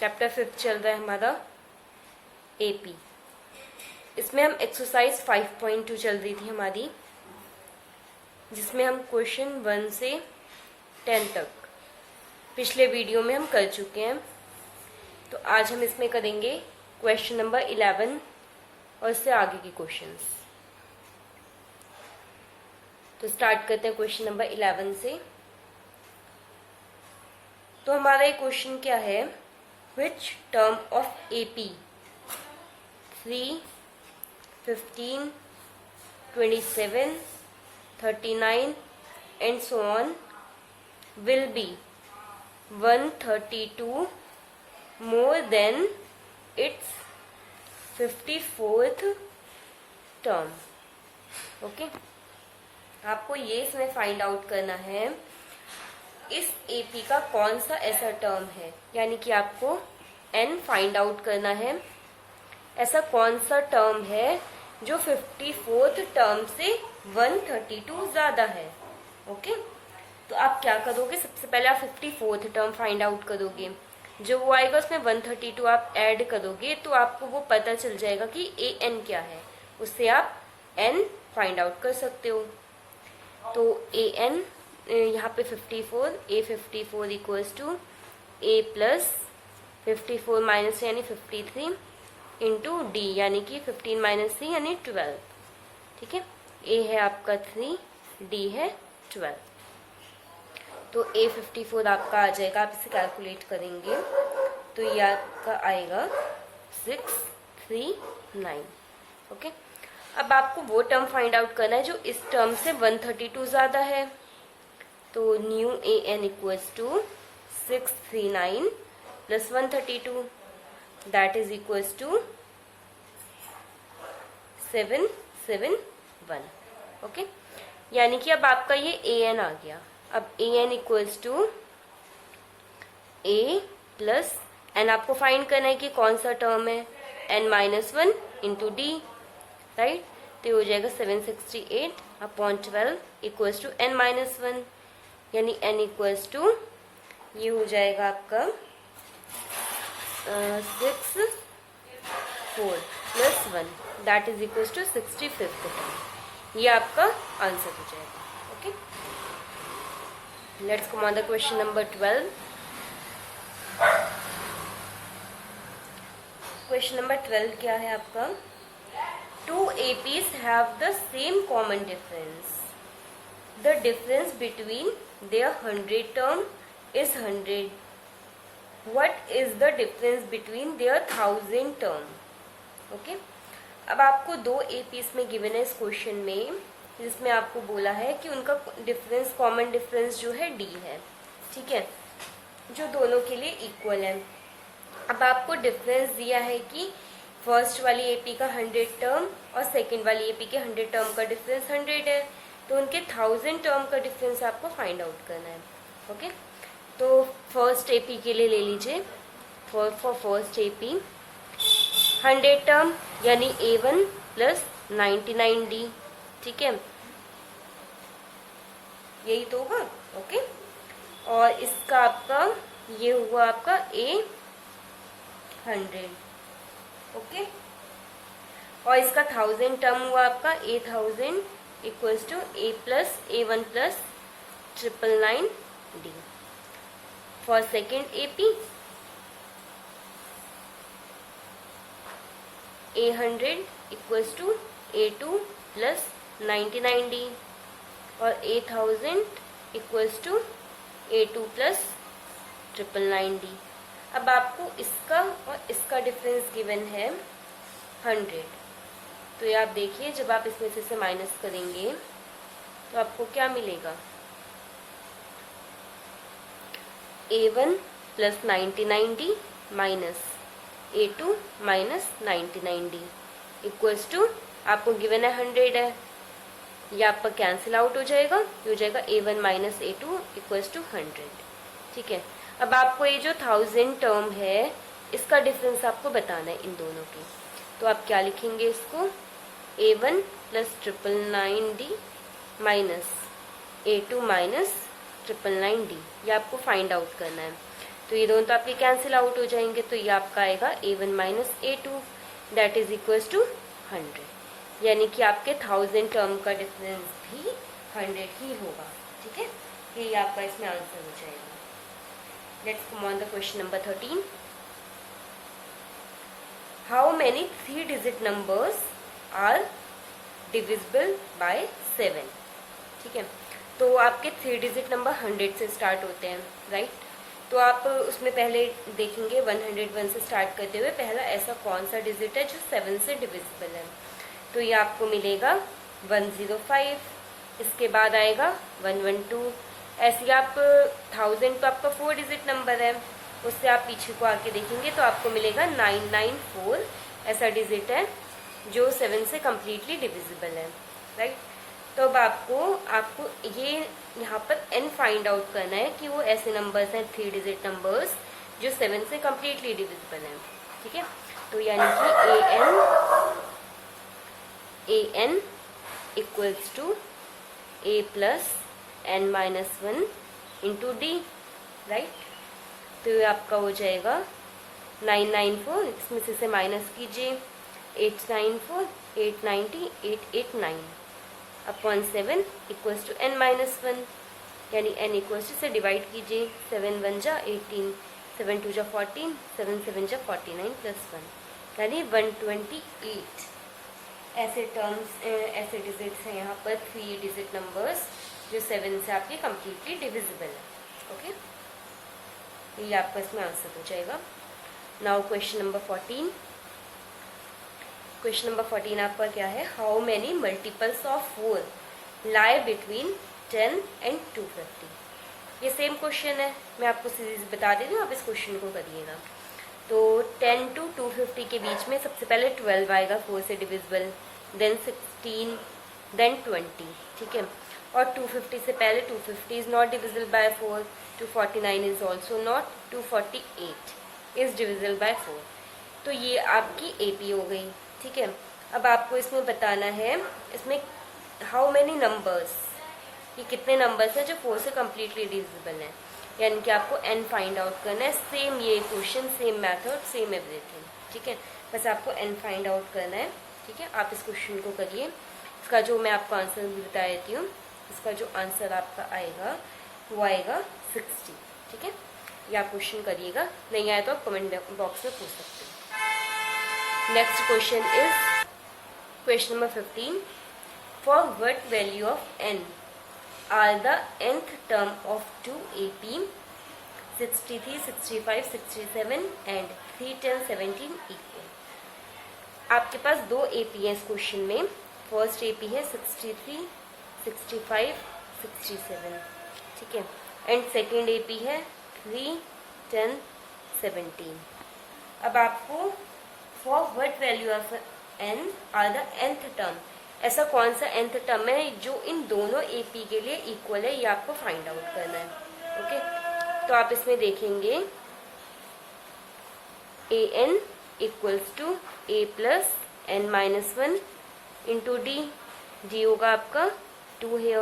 Chapter 5 चल रहा है हमारा एपी। इसमें हम एक्सरसाइज 5.2 चल रही थी हमारी, जिसमें हम क्वेश्चन 1 से 10 तक पिछले वीडियो में हम कर चुके हैं। तो आज हम इसमें करेंगे क्वेश्चन नंबर 11 और इससे आगे के क्वेश्चंस। तो स्टार्ट करते हैं क्वेश्चन नंबर 11 से। तो हमारा ये क्वेश्चन क्या है, which term of AP 3, 15, 27, 39 and so on will be 132 more than its 54th term। Okay, आपको ये इसमें फाइंड आउट करना है इस एपी का कौन सा ऐसा टर्म है, यानी कि आपको एन फाइंड आउट करना है। ऐसा कौन सा टर्म है जो 54th टर्म से 132 ज्यादा है। ओके, तो आप क्या करोगे, सबसे पहले आप 54th टर्म फाइंड आउट करोगे। जो वो आएगा उसमें 132 आप ऐड करोगे तो आपको वो पता चल जाएगा कि ए एन क्या है, उससे आप एन फाइंड आउट कर सकते हो। तो ए एन यहाँ पे 54, a 54 equals to a plus 54 minus यानी 53 इंटू डी यानी कि 15 माइनस 3 यानी 12। ठीक है, ए है आपका 3, डी है 12। तो ए 54 आपका आ जाएगा, आप इसे कैलकुलेट करेंगे तो ये आपका आएगा 639। ओके, अब आपको वो टर्म फाइंड आउट करना है जो इस टर्म से 132 ज्यादा है। तो new a n equals to 639 plus 132 that is equals to 771। Okay, यानी कि अब आपका ये ए एन आ गया। अब a n equals to a plus n आपको फाइंड करना है कि कौन सा टर्म है, n minus 1 into d, right. तो हो जाएगा 768 upon 12 equals to n minus 1, यानी एन इक्वल्स टू ये हो जाएगा आपका 6 4 plus 1 that is equals to 65th term. ये आपका आंसर हो जाएगा। Okay, let's come on the question number 12। Question number 12 क्या है आपका, two APs have the same common difference, the difference between their 100 term is 100. What is the difference between their 1000 term? Okay? अब आपको दो apis में given है इस question में, जिसमें आपको बोला है कि उनका डिफरेंस, कॉमन डिफरेंस जो है डी है। ठीक है, जो दोनों के लिए इक्वल है। अब आपको डिफरेंस दिया है कि फर्स्ट वाली एपी का 100 टर्म और सेकंड वाली एपी के 100 टर्म का डिफरेंस 100 है, तो उनके 1000 टर्म का डिफरेंस आपको फाइंड आउट करना है। ओके, तो फर्स्ट एपी के लिए ले लीजिए, फॉर फर्स्ट एपी 100 टर्म यानी A1 प्लस 99D। ठीक है, यही तो होगा। ओके, और इसका आपका ये हुआ आपका A100। ओके, और इसका 1000 टर्म हुआ आपका A1000 equals to a plus A1 plus 999D। For second AP A100 equals to A2 plus 99D और A1000 equals to A2 plus 999D। अब आपको इसका और इसका डिफरेंस गिवन है 100। तो ये आप देखिए, जब आप इसमें से माइनस करेंगे तो आपको क्या मिलेगा, A1 plus 99D minus A2 minus 99D equals to आपको गिवन है 100 है। ये आपका कैंसिल आउट हो जाएगा, ये हो जाएगा A1 minus A2 equals to 100। ठीक है, अब आपको ये जो 1000 टर्म है इसका डिफरेंस आपको बताना है इन दोनों के। तो आप क्या लिखेंगे, इसको A1 plus 999D minus A2 minus 999D, ये आपको फाइंड आउट करना है। तो ये दोनों तो आपके कैंसिल आउट हो जाएंगे, तो ये आपका आएगा A1 minus A2 that is equals to 100, यानी कि आपके 1000 टर्म का डिफरेंस भी 100 ही होगा। ठीक है, ये आपका इसमें आंसर हो जाएगा। Let's come on the question number 13। How many 3 digit numbers are divisible by 7? ठीक है, तो आपके 3 डिजिट नंबर 100 से स्टार्ट होते हैं, राइट? तो आप उसमें पहले देखेंगे 101 से स्टार्ट करते हुए पहला ऐसा कौन सा डिजिट है जो 7 से डिविजिबल है। तो ये आपको मिलेगा 105, इसके बाद आएगा 112, ऐसे आप 1000 तो आपका 4 डिजिट नंबर है, उससे आप पीछे को आके देखेंगे तो आपको मिलेगा 994, ऐसा डिजिट है जो 7 से कम्प्लीटली डिविजिबल है, राइट? तो अब आपको ये यहाँ पर n फाइंड आउट करना है कि वो ऐसे नंबर्स हैं 3 डिजिट नंबर्स जो 7 से कम्प्लीटली डिविजिबल हैं। ठीक है, तो यानी कि an equals to a plus n minus 1 into d, right? तो ये आपका हो जाएगा 994, इसमें से माइनस कीजिए, 894, 890, 889 upon 7 equals to n minus 1, यानी n इक्वल्स टू से डिवाइड कीजिए, 7 1 जा 18, 7 2 जा 14, 7 7 जा 49 प्लस 1, यानी 128 ऐसे टर्म्स, ऐसे डिजिट्स हैं यहाँ पर 3 डिजिट नंबर्स जो 7 से आपके कम्प्लीटली डिविजिबल है। ओके, ये आपका इसमें आंसर हो जाएगा। Now question number 14। Question number 14 आपका क्या है? How many multiples of 4 lie between 10 and 250? ये सेम क्वेश्चन है, मैं आपको सीरीज बता देती हूँ, आप इस क्वेश्चन को करिएगा। तो 10 to 250 के बीच में सबसे पहले 12 आएगा 4 से डिविजिबल, देन 16, देन 20। ठीक है, और 250 से पहले 250 is not divisible by 4, 249 is also not, 248 is divisible by 4। तो ये आपकी AP हो गई। ठीक है, अब आपको इसमें बताना है, इसमें हाउ मेनी नंबर्स, ये कितने नंबर्स हैं जो 4 से कम्प्लीटली डिविजिबल हैं, यानी कि आपको n फाइंड आउट करना है। सेम ये question, same method, same everything. ठीक है, बस आपको n फाइंड आउट करना है। ठीक है, आप इस क्वेश्चन को करिए। इसका जो मैं आपको आंसर भी बता देती हूँ, इसका जो आंसर आपका आएगा वो आएगा 60। ठीक है, ये आप क्वेश्चन करिएगा, नहीं आया तो आप कमेंट बॉक्स में पूछ सकते हैं। Next question is question number 15। For what value of n are the nth term of 2 AP 63, 65, 67 and 3, 10, 17 equal? आपके पास 2 AP है इस क्वेश्चन में। फर्स्ट AP है 63, 65, 67। ठीक है, एंड सेकेंड AP है 3, 10, 17। अब आपको for what value of n are the nth term, ऐसा कौन सा nth टर्म है जो इन दोनों AP के लिए इक्वल है, ये आपको फाइंड आउट करना है। ओके, तो आप इसमें देखेंगे an equals to a plus n minus 1 into d होगा आपका 2 हेयर।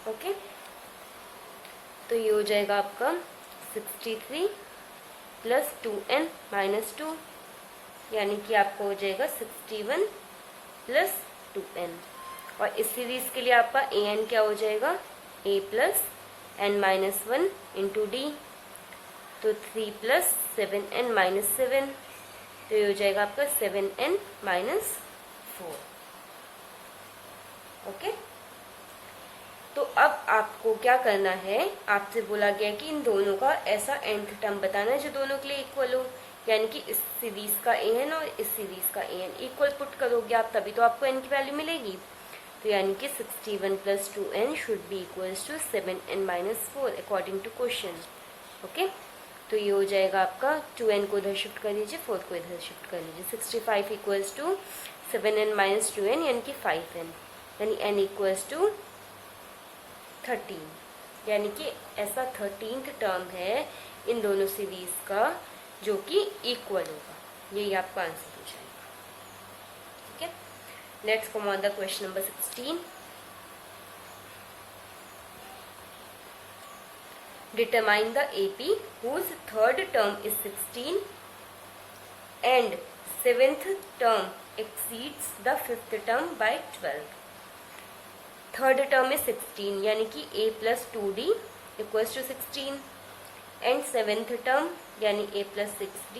ओके, तो ये हो जाएगा आपका 63 प्लस 2n माइनस 2, यानी कि आपको हो जाएगा 61 प्लस 2n। और इस सीरीज के लिए आपका an क्या हो जाएगा? a plus n minus 1 into d, तो 3 प्लस 7n माइनस 7, तो ये हो जाएगा आपका 7n माइनस 4। ओके, तो अब आपको क्या करना है, आपसे बोला गया कि इन दोनों का ऐसा nth टर्म बताना है जो दोनों के लिए इक्वल हो, यानी कि इस सीरीज का an और इस सीरीज का an इक्वल पुट करोगे आप, तभी तो आपको n की वैल्यू मिलेगी। तो यानी कि 61 plus 2n should be equals to 7n minus 4 according to question. Okay, तो ये हो जाएगा आपका 2n को इधर शिफ्ट कर लीजिए, 4 को इधर शिफ्ट कर लीजिए। 65 equals to 7n minus 2n यानी कि 5n, यानी n इक्वल्स टू 13, यानी कि ऐसा 13th टर्म है इन दोनों सीरीज का जो कि इक्वल होगा। यही आपका आंसर हो जाएगा। ठीक है, let's come on the question number 16। determine the AP whose third term is 16 and seventh term exceeds the fifth term by 12. Third term is 16 यानी कि a plus 2d equals to 16 and seventh term यानी a plus 6d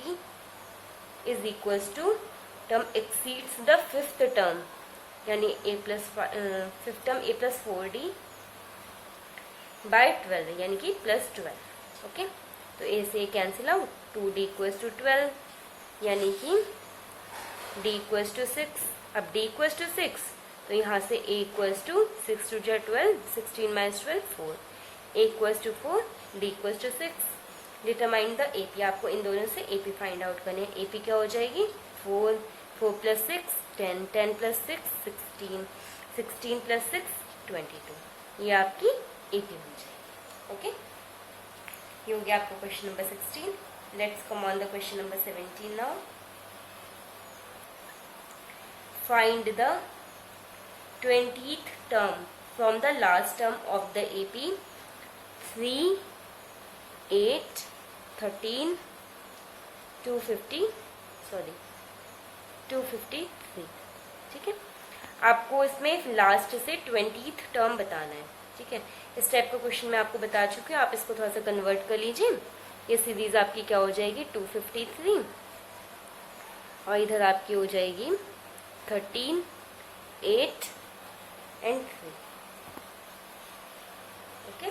is equals to term exceeds the fifth term यानी a plus fifth term a plus 4d by 12 यानी कि plus 12. Okay, तो a से cancel out, 2d equals to 12 यानी कि d equals to 6. अब d equals to 6 तो यहाँ से a equals to 6 to 12, 16 minus 12 4, a equals to 4, d equals to 6. Determine the AP, आपको इन दोनों से AP फाइंड आउट करने हैं. AP क्या हो जाएगी 4, 4 प्लस 6 10, 10 प्लस 6 16, 16 प्लस 6 22. ये आपकी AP हो जाएगी. ओके, ये हो गया आपका question number 16. Let's come on the question number 17 now. Find the 20th term from the last term of the AP 3, 8, 13, 253. ठीक है, आपको इसमें लास्ट से 20th टर्म बताना है. ठीक है, इस टाइप का क्वेश्चन मैं आपको बता चुकी हूँ. आप इसको थोड़ा सा कन्वर्ट कर लीजिए. ये सीरीज आपकी क्या हो जाएगी 253 और इधर आपकी हो जाएगी 13, 8 एंड 3. ओके,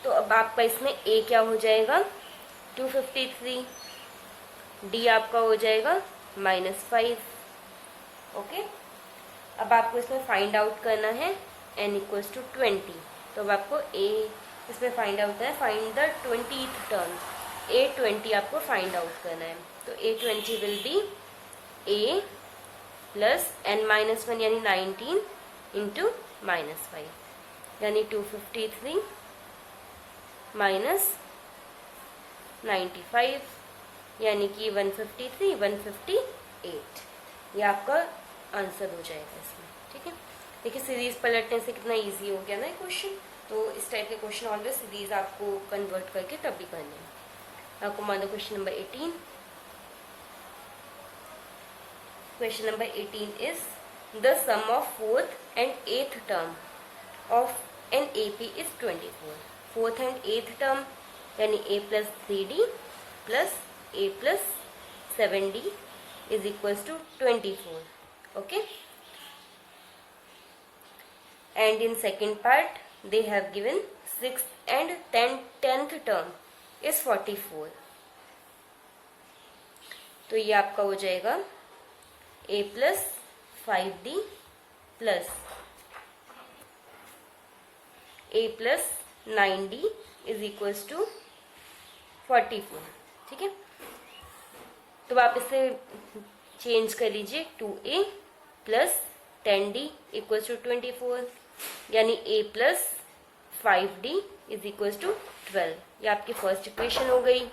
तो अब आपका इसमें a क्या हो जाएगा 253, d आपका हो जाएगा -5. ओके, अब आपको इसमें फाइंड आउट करना है n इक्वल्स टू 20. तो अब आपको a इसमें फाइंड आउट है, find the 20th term. a20 आपको फाइंड आउट करना है. तो a20 will be a plus n-1 यानी 19 इंटू -5 यानी 253 माइनस 95 यानी कि 153, 158. ये आपका आंसर हो जाएगा इसमें. ठीक है, देखिए सीरीज पलटने से कितना इजी हो गया ना क्वेश्चन. तो इस टाइप के क्वेश्चन ऑलवेज सीरीज आपको कन्वर्ट करके तब भी करने हैं. आपको मान लो question number 18. Question number 18 is the sum of 4th and 8th term of an AP is 24. 4th and 8th term यानी a plus 3d plus a plus 7d is equals to 24. Okay. And in second part they have given 6th and 10th term is 44. तो ये आपका हो जाएगा a plus 5d plus a plus 9d is equals to 44. ठीक है, तो आप इसे चेंज कर लीजिए. 2a plus 10d equals to 24 यानी a plus 5d is equals to 12. ये आपकी फर्स्ट इक्वेशन हो गई.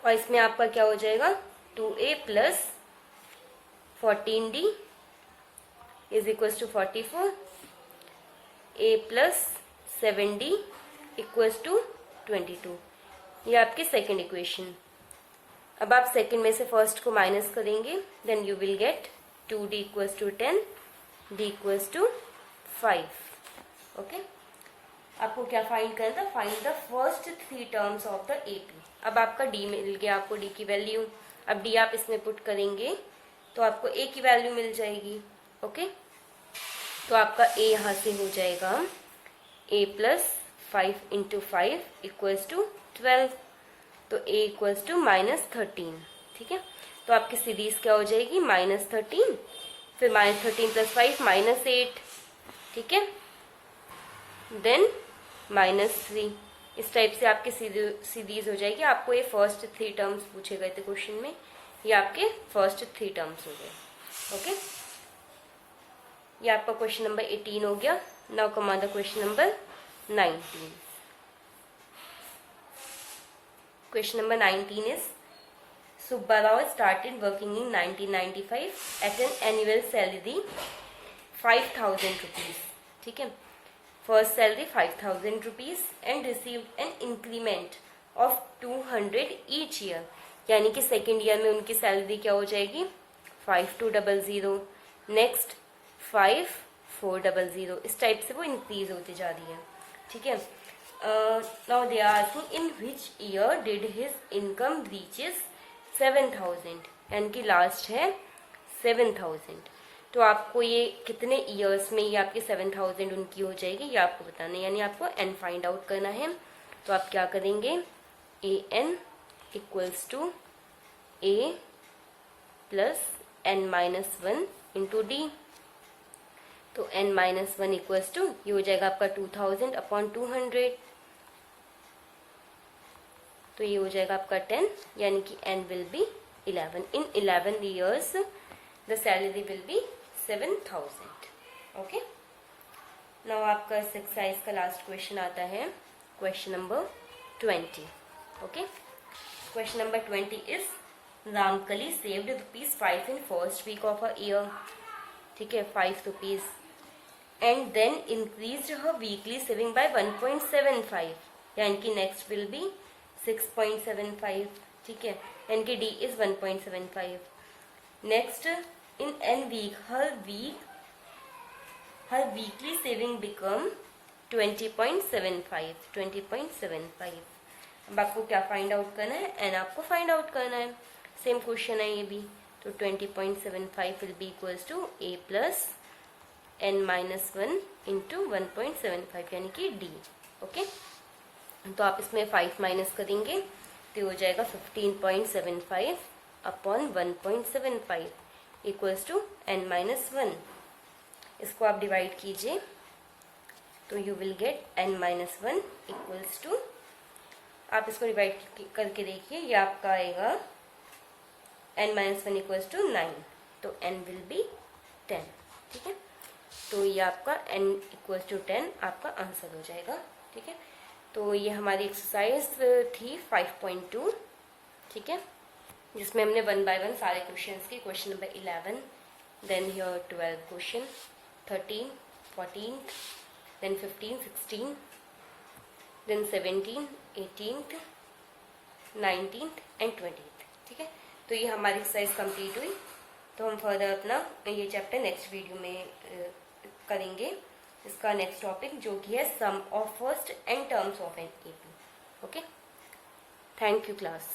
और इसमें आपका क्या हो जाएगा 2a plus 14d is equals to 44, a plus 7d equals to 22. ये आपकी सेकेंड इक्वेशन. अब आप सेकेंड में से फर्स्ट को माइनस करेंगे, then you will get 2d equals to 10, d equals to 5. Okay, आपको क्या फाइंड करना था, find the first 3 terms of the AP. अब आपका d मिल गया, आपको d की वैल्यू. अब d आप इसमें पुट करेंगे तो आपको a की वैल्यू मिल जाएगी. ओके, तो आपका a यहाँ से हो जाएगा a plus 5 into 5 equals to 12. तो a इक्वल्स टू -13. ठीक है, तो आपकी सीरीज क्या हो जाएगी -13, फिर -13 प्लस 5 -8. ठीक है, देन -3. इस टाइप से आपकी सीरीज हो जाएगी. आपको ये फर्स्ट 3 टर्म्स पूछे गए थे क्वेश्चन में, ये आपके फर्स्ट 3 टर्म्स हो गए. ओके, ये आपका क्वेश्चन नंबर 18 हो गया. Now come on the question number 19. Question number 19 is Subbarao started working in 1995 at an annual salary 5,000 rupees. ठीक है, first salary 5,000 rupees and received an increment of 200 each year, यानी कि second year में उनकी salary क्या हो जाएगी 5200, next 5400, इस टाइप से वो इंक्रीज होती जा रही है। ठीक है, now they are asking in which year did his income reaches 7000, यानी कि लास्ट है 7000। तो आपको ये कितने ईयर्स में ये आपकी 7000 उनकी हो जाएगी ये आपको बताना है, यानी आपको एन फाइंड आउट करना है। तो आप क्या करेंगे, a n equals to a plus n minus 1 into d. तो n माइनस 1 इक्वल्स टू ये हो जाएगा आपका 2000 अपॉन 200, तो ये हो जाएगा आपका 10, यानी कि n will be 11। In 11 years the salary will be 7000। Okay, now आपका इस एक्सरसाइज का लास्ट क्वेश्चन आता है, question number 20। Okay, question number 20 is Ramkali saved ₹5 in first week of a year. ठीक है, 5 rupees, and then increased her weekly saving by 1.75, यानी कि next will be 6.75। ठीक है, यानी कि d is 1.75। Next in n week her weekly saving become 20.75, 20.75। अब आपको क्या फाइंड आउट करना है, एन आपको फाइंड आउट करना है। सेम क्वेश्चन है ये भी, तो 20.75 will be equals to a plus n minus 1 into 1.75, यानी कि डी। ओके, तो आप इसमें 5 माइनस करेंगे तो हो जाएगा 15.75 upon 1.75 equals to n minus 1। इसको आप डिवाइड कीजिए तो you will get n minus 1 equals to, आप इसको डिवाइड करके देखिए, ये आपका आएगा n माइनस 1 इक्वल्स टू 9, तो n विल बी 10। ठीक है, तो ये आपका n इक्वल्स टू 10 आपका आंसर हो जाएगा। ठीक है, तो ये हमारी एक्सरसाइज थी 5.2। ठीक है, जिसमें हमने 1 बाय 1 सारे क्वेश्चंस के, question number 11, then here 12 question, 13, 14, then 15, 16, then 17, 18, 19 and 20। ठीक है, तो ये हमारी एक्सरसाइज कंप्लीट हुई। तो हम फर्दर अपना ये चैप्टर नेक्स्ट वीडियो में करेंगे। इसका नेक्स्ट टॉपिक जो कि है sum of first and terms of n AP. Okay, thank you class.